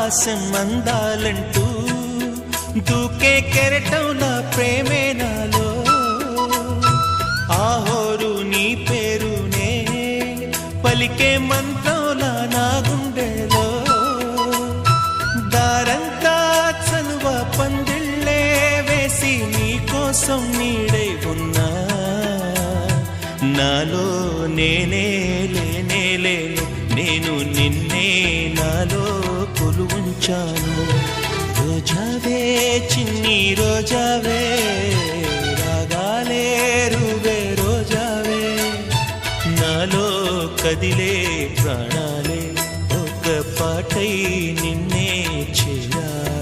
ఆకాశం అందాలంటూ దూకే కెరటంలా ప్రేమే నాలో ఆహోరు నీ పేరునే పలికే మంత్రంలా నా గుండెలో దారంతా చలువ పందిళ్ళే వేసి నీకోసం నీడై ఉన్నా నాలో నేనే లేనే లేను నేను నిన్నే నాలో కొలువుంచాను రోజావే చిన్ని రోజావే రాగాలే రువే రోజావే నాలో కదిలే ప్రాణాలే ఒక పాటై నిన్నే చేరాలి